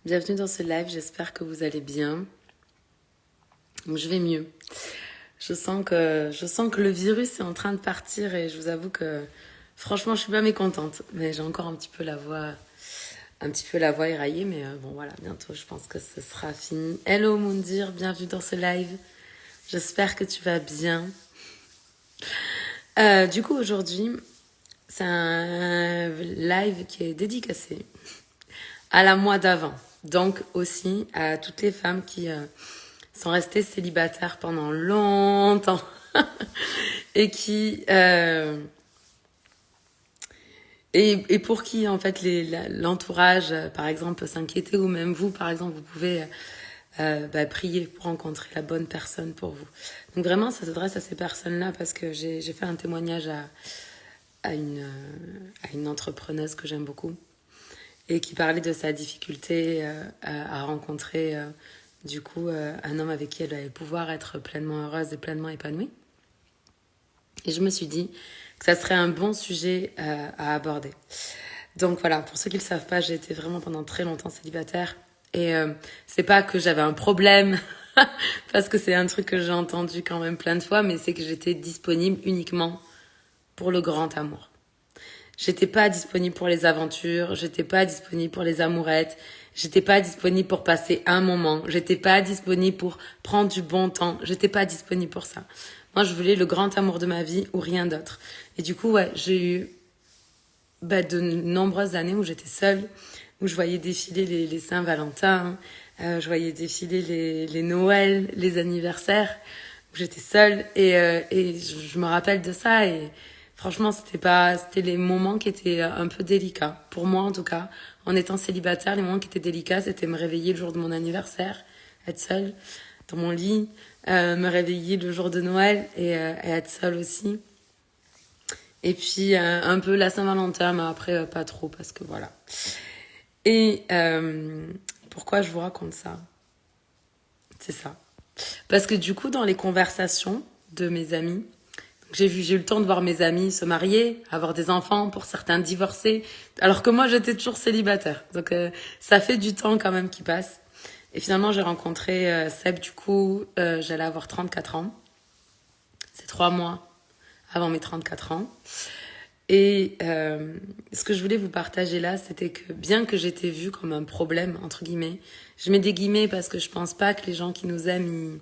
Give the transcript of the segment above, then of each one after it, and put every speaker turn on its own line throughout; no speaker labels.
Bienvenue dans ce live, j'espère que vous allez bien. Je vais mieux. Je sens que le virus est en train de partir et je vous avoue que franchement je suis pas mécontente. Mais j'ai encore un petit peu la voix éraillée, mais bon voilà, bientôt je pense que ce sera fini. Hello Moundir, bienvenue dans ce live. J'espère que tu vas bien. Du coup aujourd'hui, c'est un live qui est dédicacé à la moi d'avant. Donc aussi à toutes les femmes qui sont restées célibataires pendant longtemps et qui et pour qui en fait l'entourage par exemple peut s'inquiéter, ou même vous par exemple vous pouvez prier pour rencontrer la bonne personne pour vous. Donc vraiment ça s'adresse à ces personnes-là parce que j'ai fait un témoignage à une entrepreneuse que j'aime beaucoup et qui parlait de sa difficulté à rencontrer un homme avec qui elle allait pouvoir être pleinement heureuse et pleinement épanouie. Et je me suis dit que ça serait un bon sujet à aborder. Donc voilà, pour ceux qui ne le savent pas, j'ai été vraiment pendant très longtemps célibataire. Et c'est pas que j'avais un problème, parce que c'est un truc que j'ai entendu quand même plein de fois, mais c'est que j'étais disponible uniquement pour le grand amour. J'étais pas disponible pour les aventures, j'étais pas disponible pour les amourettes, j'étais pas disponible pour passer un moment, j'étais pas disponible pour prendre du bon temps, j'étais pas disponible pour ça. Moi, je voulais le grand amour de ma vie ou rien d'autre. Et du coup, ouais, j'ai eu de nombreuses années où j'étais seule, où je voyais défiler les Saint-Valentin, je voyais défiler les Noëls, les anniversaires, où j'étais seule et je me rappelle de ça et franchement c'était les moments qui étaient un peu délicats pour moi en tout cas. En étant célibataire, les moments qui étaient délicats, c'était me réveiller le jour de mon anniversaire, être seule dans mon lit, me réveiller le jour de Noël et être seule aussi. Et puis un peu la Saint-Valentin, mais après pas trop parce que voilà. Et pourquoi je vous raconte ça? C'est ça. Parce que du coup, dans les conversations de mes amis, j'ai eu le temps de voir mes amis se marier, avoir des enfants, pour certains divorcer, alors que moi j'étais toujours célibataire. Donc ça fait du temps quand même qui passe. Et finalement j'ai rencontré Seb, du coup j'allais avoir 34 ans. C'est 3 mois avant mes 34 ans. Et ce que je voulais vous partager là, c'était que bien que j'étais vue comme un problème, entre guillemets, je mets des guillemets parce que je pense pas que les gens qui nous aiment,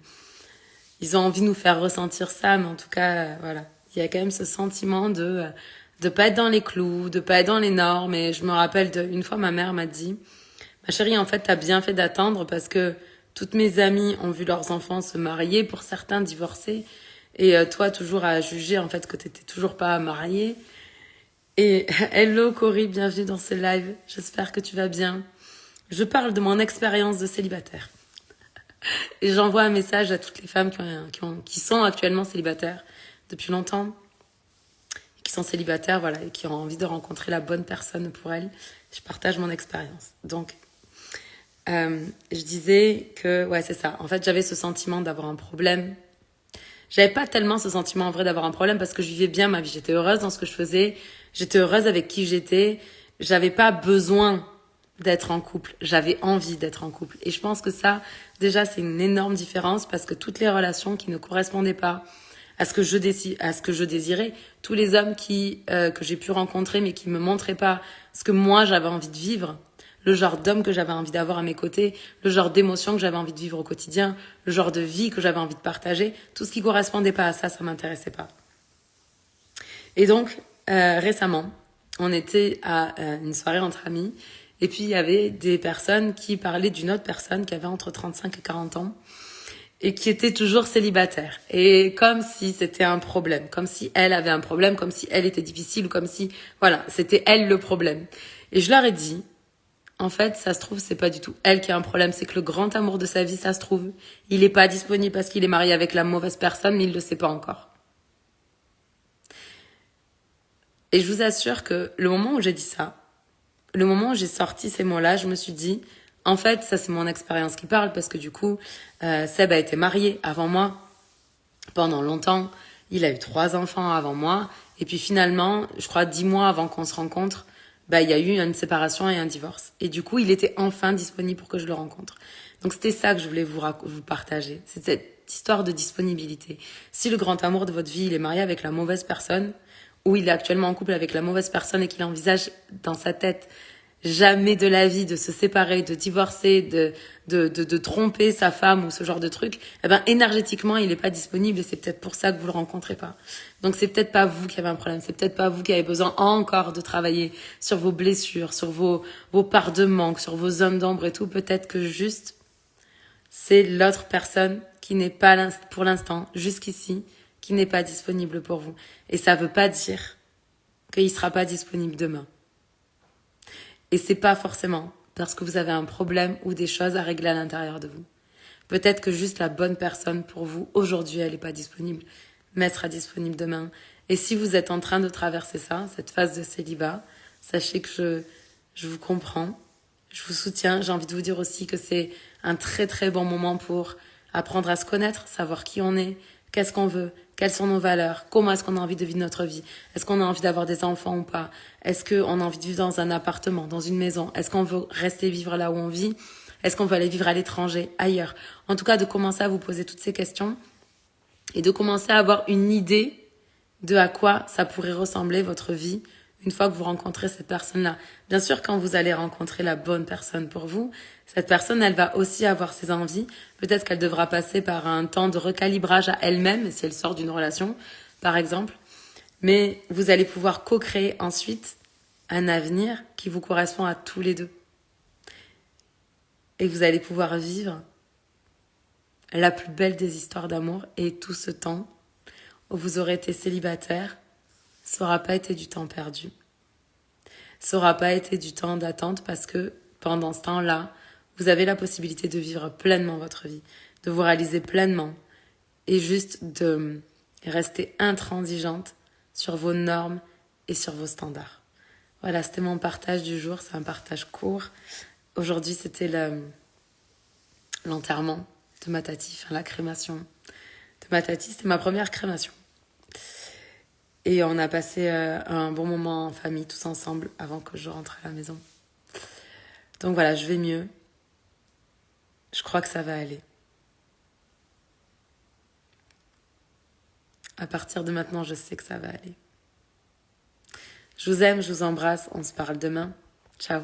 ils ont envie de nous faire ressentir ça, mais en tout cas, voilà. Il y a quand même ce sentiment de pas être dans les clous, de pas être dans les normes. Et je me rappelle une fois, ma mère m'a dit, ma chérie, en fait, t'as bien fait d'attendre parce que toutes mes amies ont vu leurs enfants se marier, pour certains divorcer, et toi, toujours à juger, en fait, que t'étais toujours pas mariée. Et hello Cory, bienvenue dans ce live. J'espère que tu vas bien. Je parle de mon expérience de célibataire. Et j'envoie un message à toutes les femmes qui sont actuellement célibataires depuis longtemps, qui sont célibataires, voilà, et qui ont envie de rencontrer la bonne personne pour elles. Je partage mon expérience. Donc, je disais que, ouais, c'est ça. En fait, j'avais ce sentiment d'avoir un problème. J'avais pas tellement ce sentiment en vrai d'avoir un problème parce que je vivais bien ma vie. J'étais heureuse dans ce que je faisais. J'étais heureuse avec qui j'étais. J'avais pas besoin d'être en couple. J'avais envie d'être en couple. Et je pense que ça, déjà, c'est une énorme différence parce que toutes les relations qui ne correspondaient pas à ce que je désirais, tous les hommes que j'ai pu rencontrer mais qui me montraient pas ce que moi j'avais envie de vivre, le genre d'homme que j'avais envie d'avoir à mes côtés, le genre d'émotion que j'avais envie de vivre au quotidien, le genre de vie que j'avais envie de partager, tout ce qui correspondait pas à ça, ça m'intéressait pas. Et donc, récemment, on était à une soirée entre amis, et puis il y avait des personnes qui parlaient d'une autre personne qui avait entre 35 et 40 ans, et qui était toujours célibataire. Et comme si c'était un problème, comme si elle avait un problème, comme si elle était difficile, ou comme si, voilà, c'était elle le problème. Et je leur ai dit, en fait, ça se trouve, c'est pas du tout elle qui a un problème, c'est que le grand amour de sa vie, ça se trouve, il est pas disponible parce qu'il est marié avec la mauvaise personne, mais il le sait pas encore. Et je vous assure que le moment où j'ai dit ça, le moment où j'ai sorti ces mots-là, je me suis dit, en fait, ça c'est mon expérience qui parle, parce que du coup, Seb a été marié avant moi pendant longtemps, il a eu 3 enfants avant moi, et puis finalement, je crois 10 mois avant qu'on se rencontre, bah, il y a eu une séparation et un divorce. Et du coup, il était enfin disponible pour que je le rencontre. Donc c'était ça que je voulais vous partager. C'est cette histoire de disponibilité. Si le grand amour de votre vie, il est marié avec la mauvaise personne, ou il est actuellement en couple avec la mauvaise personne et qu'il envisage dans sa tête jamais de la vie de se séparer, de divorcer, de tromper sa femme ou ce genre de truc, eh ben, énergétiquement, il n'est pas disponible et c'est peut-être pour ça que vous le rencontrez pas. Donc, c'est peut-être pas vous qui avez un problème, c'est peut-être pas vous qui avez besoin encore de travailler sur vos blessures, sur vos parts de manque, sur vos zones d'ombre et tout. Peut-être que juste, c'est l'autre personne qui n'est pas pour l'instant, jusqu'ici, qui n'est pas disponible pour vous. Et ça veut pas dire qu'il sera pas disponible demain. Et c'est pas forcément parce que vous avez un problème ou des choses à régler à l'intérieur de vous. Peut-être que juste la bonne personne pour vous, aujourd'hui, elle n'est pas disponible, mais elle sera disponible demain. Et si vous êtes en train de traverser ça, cette phase de célibat, sachez que je vous comprends, je vous soutiens. J'ai envie de vous dire aussi que c'est un très très bon moment pour apprendre à se connaître, savoir qui on est, qu'est-ce qu'on veut, quelles sont nos valeurs, comment est-ce qu'on a envie de vivre notre vie, est-ce qu'on a envie d'avoir des enfants ou pas, est-ce qu'on a envie de vivre dans un appartement, dans une maison, est-ce qu'on veut rester vivre là où on vit, est-ce qu'on veut aller vivre à l'étranger, ailleurs. En tout cas, de commencer à vous poser toutes ces questions et de commencer à avoir une idée de à quoi ça pourrait ressembler votre vie une fois que vous rencontrez cette personne-là. Bien sûr, quand vous allez rencontrer la bonne personne pour vous, cette personne, elle va aussi avoir ses envies. Peut-être qu'elle devra passer par un temps de recalibrage à elle-même, si elle sort d'une relation, par exemple. Mais vous allez pouvoir co-créer ensuite un avenir qui vous correspond à tous les deux. Et vous allez pouvoir vivre la plus belle des histoires d'amour. Et tout ce temps où vous aurez été célibataire, ça n'aura pas été du temps perdu. Ça n'aura pas été du temps d'attente parce que pendant ce temps-là, vous avez la possibilité de vivre pleinement votre vie, de vous réaliser pleinement et juste de rester intransigeante sur vos normes et sur vos standards. Voilà, c'était mon partage du jour. C'est un partage court. Aujourd'hui, c'était l'enterrement de ma tati, enfin la crémation de ma tati. C'était ma première crémation. Et on a passé un bon moment en famille, tous ensemble, avant que je rentre à la maison. Donc voilà, je vais mieux. Je crois que ça va aller. À partir de maintenant, je sais que ça va aller. Je vous aime, je vous embrasse. On se parle demain. Ciao.